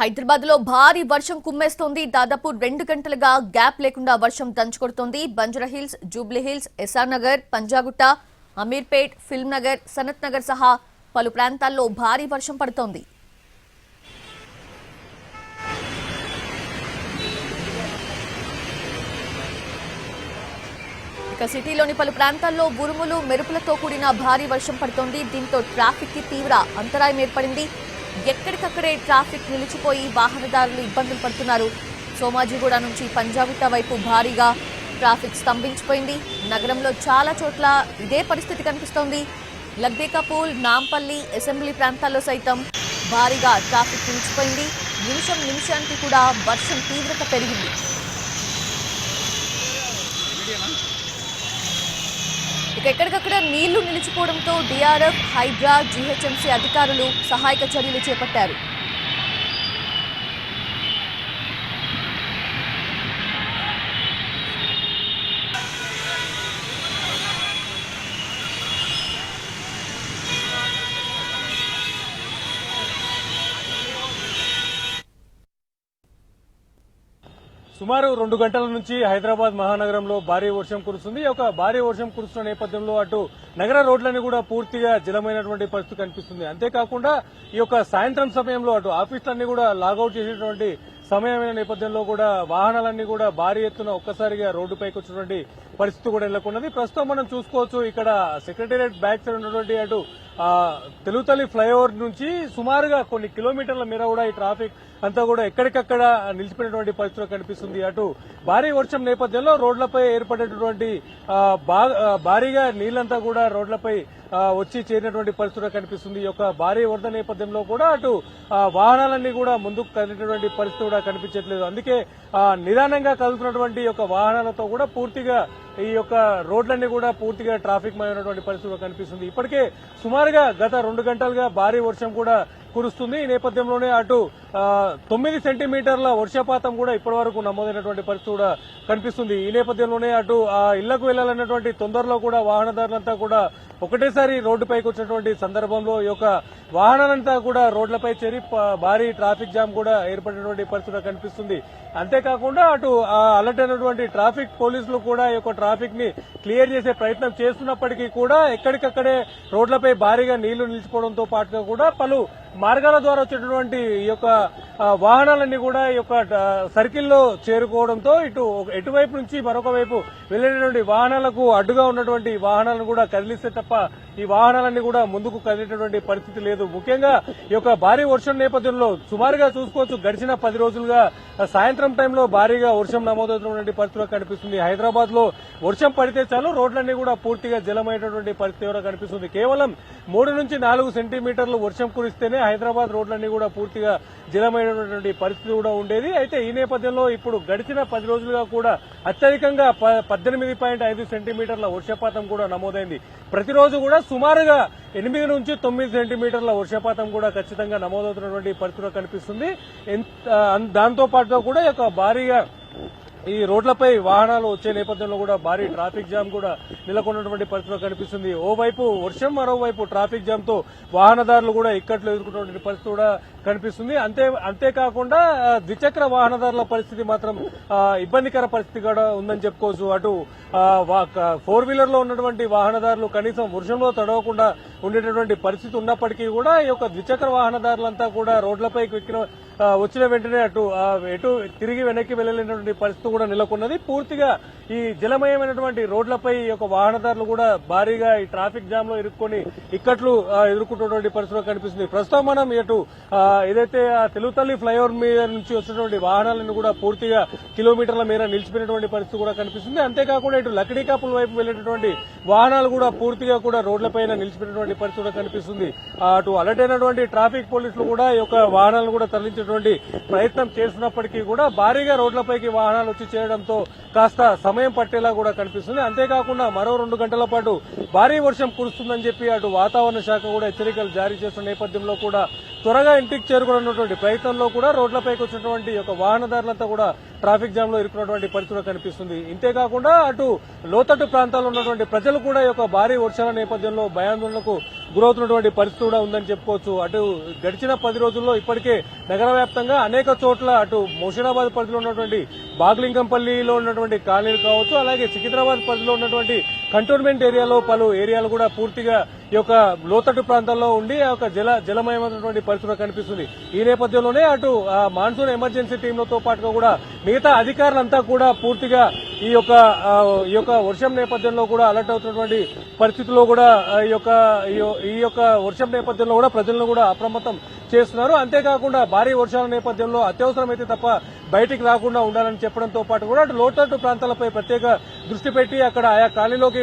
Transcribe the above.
హైదరాబాద్ లో భారీ వర్షం కుమ్మేస్తోంది. దాదాపు 2 గంటలుగా గ్యాప్ లేకుండా వర్షం దంచుకొడుతోంది. బంజారాహిల్స్, జూబ్లీహిల్స్, ఎస్ఆర్ నగర్, పంజాగుట్ట, అమీర్పేట్, ఫిల్మ్ నగర్, సనత్ నగర్ సహా పలు ప్రాంతాల్లో భారీ వర్షం పడుతోంది. ఇక సిటీలోని పలు ప్రాంతాల్లో ఉరుములు, మెరుపులతో కూడిన భారీ వర్షం పడుతోంది. దీంతో ట్రాఫిక్ కి తీవ్ర అంతరాయం ఏర్పడింది. ఎక్కడికక్కడే ట్రాఫిక్ నిలిచిపోయి వాహనదారులు ఇబ్బందులు పడుతున్నారు. సోమాజిగూడ నుంచి పంజాగుట్ట వైపు భారీగా ట్రాఫిక్ స్తంభించిపోయింది. నగరంలో చాలా చోట్ల ఇదే పరిస్థితి కనిపిస్తోంది. లగ్దేకాపూల్, నాంపల్లి, అసెంబ్లీ ప్రాంతాల్లో సైతం భారీగా ట్రాఫిక్ నిలిచిపోయింది. నిమిషానికి కూడా వర్షం తీవ్రత పెరిగింది. ఇక ఎక్కడికక్కడ నీళ్లు నిలిచిపోవడంతో డిఆర్ఎఫ్, హైడ్రా, జీహెచ్ఎంసీ అధికారులు సహాయక చర్యలు చేపట్టారు. సుమారు 2 గంటల నుంచి హైదరాబాద్ మహానగరంలో భారీ వర్షం కురుస్తుంది. ఒక భారీ వర్షం కురుస్తున్న నేపథ్యంలో అటు నగర రోడ్లన్నీ కూడా పూర్తిగా జలమైనటువంటి పరిస్థితి కనిపిస్తుంది. అంతేకాకుండా ఈ యొక్క సాయంత్రం సమయంలో అటు ఆఫీసులన్నీ కూడా లాగౌట్ చేసేటువంటి సమయమైన నేపథ్యంలో కూడా వాహనాలన్నీ కూడా భారీ ఎత్తున ఒక్కసారిగా రోడ్డుపైకి వచ్చినటువంటి పరిస్థితి కూడా నెలకొన్నది. ప్రస్తుతం మనం చూసుకోవచ్చు, ఇక్కడ సెక్రటేరియట్ బ్యాక్ సైడ్ ఉన్నటువంటి అటు తెలుగుతల్లి ఫ్లైఓవర్ నుంచి సుమారుగా కొన్ని కిలోమీటర్ల మేర కూడా ఈ ట్రాఫిక్ అంతా కూడా ఎక్కడికక్కడ నిలిచిపోయినటువంటి పరిస్థితులు కనిపిస్తుంది. అటు భారీ వర్షం నేపథ్యంలో రోడ్లపై ఏర్పడేటటువంటి భారీగా నీళ్లంతా కూడా రోడ్లపై వచ్చి చేరినటువంటి పరిస్థితులు కనిపిస్తుంది. ఈ యొక్క భారీ వరద నేపథ్యంలో కూడా అటు వాహనాలన్నీ కూడా ముందుకు కదిలినటువంటి పరిస్థితి కూడా కనిపించట్లేదు. అందుకే నిదానంగా కదులుతున్నటువంటి యొక్క వాహనాలతో కూడా పూర్తిగా ఈ యొక్క రోడ్లన్నీ కూడా పూర్తిగా ట్రాఫిక్ మయమైనటువంటి పరిస్థితులు కనిపిస్తుంది. ఇప్పటికే సుమారుగా గత 2 గంటలుగా భారీ వర్షం కూడా కురుస్తుంది. ఈ నేపథ్యంలోనే అటు 9 సెంటీమీటర్ల వర్షపాతం కూడా ఇప్పటి వరకు నమోదైనటువంటి పరిస్థితి కూడా కనిపిస్తుంది. ఈ నేపథ్యంలోనే అటు ఇళ్లకు వెళ్లాలన్నటువంటి తొందరలో కూడా వాహనదారులంతా కూడా ఒకటేసారి రోడ్డుపైకి వచ్చినటువంటి సందర్భంలో ఈ యొక్క వాహనాలంతా కూడా రోడ్లపై చేరి భారీ ట్రాఫిక్ జామ్ కూడా ఏర్పడినటువంటి పరిస్థితి కనిపిస్తుంది. అంతేకాకుండా అటు అలర్ట్ అయినటువంటి ట్రాఫిక్ పోలీసులు కూడా ఈ యొక్క ట్రాఫిక్ ని క్లియర్ చేసే ప్రయత్నం చేస్తున్నప్పటికీ కూడా ఎక్కడికక్కడే రోడ్లపై భారీగా నీళ్లు నిలిచిపోవడంతో పాటుగా కూడా పలు మార్గాల ద్వారా వచ్చేటటువంటి ఈ యొక్క వాహనాలన్నీ కూడా ఈ యొక్క సర్కిల్లో చేరుకోవడంతో ఎటువైపు నుంచి మరొక వైపు వెళ్లేటటువంటి వాహనాలకు అడ్డుగా ఉన్నటువంటి వాహనాలను కూడా కదిలిస్తే తప్ప ఈ వాహనాలన్నీ కూడా ముందుకు కదిలేటటువంటి పరిస్థితి లేదు. ముఖ్యంగా ఈ యొక్క భారీ వర్షం నేపథ్యంలో సుమారుగా చూసుకోవచ్చు, గడిచిన 10 రోజులుగా సాయంత్రం టైంలో భారీగా వర్షం నమోదవుతున్నటువంటి పరిస్థితులు కనిపిస్తుంది. హైదరాబాద్ లో వర్షం పడితే చాలు రోడ్లన్నీ కూడా పూర్తిగా జలమైనటువంటి పరిస్థితి కూడా కనిపిస్తుంది. కేవలం 3 నుంచి 4 సెంటీమీటర్లు వర్షం కురిస్తేనే హైదరాబాద్ రోడ్లన్నీ కూడా పూర్తిగా జలమైనటువంటి పరిస్థితి కూడా ఉండేది. అయితే ఈ నేపథ్యంలో ఇప్పుడు గడిచిన 10 రోజులుగా కూడా అత్యధికంగా 18.5 సెంటీమీటర్ల వర్షపాతం కూడా నమోదైంది. ప్రతిరోజు కూడా సుమారుగా 8 నుంచి 9 సెంటీమీటర్ల వర్షపాతం కూడా ఖచ్చితంగా నమోదవుతున్నటువంటి పరిస్థితి కనిపిస్తుంది. దాంతో పాటుగా కూడా భారీగా ఈ రోడ్లపై వాహనాలు వచ్చే నేపథ్యంలో కూడా భారీ ట్రాఫిక్ జామ్ కూడా నెలకొన్నటువంటి పరిస్థితి కనిపిస్తుంది. ఓవైపు వర్షం, మరోవైపు ట్రాఫిక్ జామ్ తో వాహనదారులు కూడా ఇక్కట్లు ఎదుర్కొన్నటువంటి పరిస్థితి కూడా కనిపిస్తుంది. అంతేకాకుండా ద్విచక్ర వాహనదారుల పరిస్థితి మాత్రం ఇబ్బందికర పరిస్థితి కూడా ఉందని చెప్పుకోవచ్చు. అటు 4 వీలర్ లో ఉన్నటువంటి వాహనదారులు కనీసం వర్షంలో తడవకుండా ఉండేటటువంటి పరిస్థితి ఉన్నప్పటికీ కూడా ఈ యొక్క ద్విచక్ర వాహనదారులంతా కూడా రోడ్లపైకి వచ్చిన వెంటనే ఎటు తిరిగి వెనక్కి వెళ్లలేనటువంటి పరిస్థితి కూడా నెలకొన్నది. పూర్తిగా ఈ జలమయమైనటువంటి రోడ్లపై ఈ యొక్క వాహనదారులు కూడా భారీగా ఈ ట్రాఫిక్ జామ్ లో ఇరుక్కొని ఇక్కట్లు ఎదుర్కొంటున్నటువంటి పరిస్థితి కనిపిస్తుంది. ప్రస్తుతం మనం ఏదైతే తెలుగుతల్లి ఫ్లైఓవర్ మీద నుంచి వచ్చినటువంటి వాహనాలను కూడా పూర్తిగా కిలోమీటర్ల మేర నిలిచిపోయినటువంటి పరిస్థితి కూడా కనిపిస్తుంది. అంతేకాకుండా ఇటు లక్డీకాపుల్ వైపు వెళ్లేటటువంటి వాహనాలు కూడా పూర్తిగా కూడా రోడ్లపైన నిలిచిపోయినటువంటి పరిస్థితి కూడా కనిపిస్తుంది. అటు అలర్ట్ అయినటువంటి ట్రాఫిక్ పోలీసులు కూడా ఈ యొక్క వాహనాలను కూడా తరలించేటువంటి ప్రయత్నం చేస్తున్నప్పటికీ కూడా భారీగా రోడ్లపైకి వాహనాలు వచ్చి చేయడంతో కాస్త సమయం పట్టేలా కూడా కనిపిస్తుంది. అంతేకాకుండా మరో 2 గంటల పాటు భారీ వర్షం కురుస్తుందని చెప్పి అటు వాతావరణ శాఖ కూడా హెచ్చరికలు జారీ చేస్తున్న నేపథ్యంలో కూడా త్వరగా ఇంటికి చేరుకున్నటువంటి ప్రయత్నంలో కూడా రోడ్లపైకి వచ్చినటువంటి యొక్క వాహనదారులంతా కూడా ట్రాఫిక్ జామ్ లో ఇరుక్కున్నటువంటి పరిస్థితి కనిపిస్తుంది. ఇంతేకాకుండా అటు లోతట్టు ప్రాంతాల్లో ఉన్నటువంటి ప్రజలు కూడా ఈ యొక్క భారీ వర్షాల నేపథ్యంలో భయాందోళనకు గురవుతున్నటువంటి పరిస్థితి కూడా ఉందని చెప్పుకోవచ్చు. అటు గడిచిన 10 రోజుల్లో ఇప్పటికే నగర వ్యాప్తంగా అనేక చోట్ల అటు ముషీరాబాద్ పరిధిలో ఉన్నటువంటి బాగ్లింగంపల్లిలో ఉన్నటువంటి కాలనీలు కావచ్చు, అలాగే సికింద్రాబాద్ పరిధిలో ఉన్నటువంటి కంటోన్మెంట్ ఏరియాలో పలు ఏరియాలు కూడా పూర్తిగా ఈ యొక్క లోతట్టు ప్రాంతాల్లో ఉండి ఆ యొక్క జలమయమైనటువంటి పరిస్థితి కనిపిస్తుంది. ఈ నేపథ్యంలోనే అటు మాన్సూన్ ఎమర్జెన్సీ టీంలతో పాటుగా కూడా మిగతా అధికారులంతా కూడా పూర్తిగా ఈ యొక్క వర్షం నేపథ్యంలో కూడా అలర్ట్ అవుతున్నటువంటి పరిస్థితుల్లో కూడా ఈ యొక్క వర్షం నేపథ్యంలో కూడా ప్రజలను కూడా అప్రమత్తం చేస్తున్నారు. అంతేకాకుండా భారీ వర్షాల నేపథ్యంలో అత్యవసరమైతే తప్ప బయటికి రాకుండా ఉండాలని చెప్పడంతో పాటు కూడా అటు లోతట్టు ప్రాంతాలపై ప్రత్యేక దృష్టి పెట్టి అక్కడ ఆయా కాలనీలోకి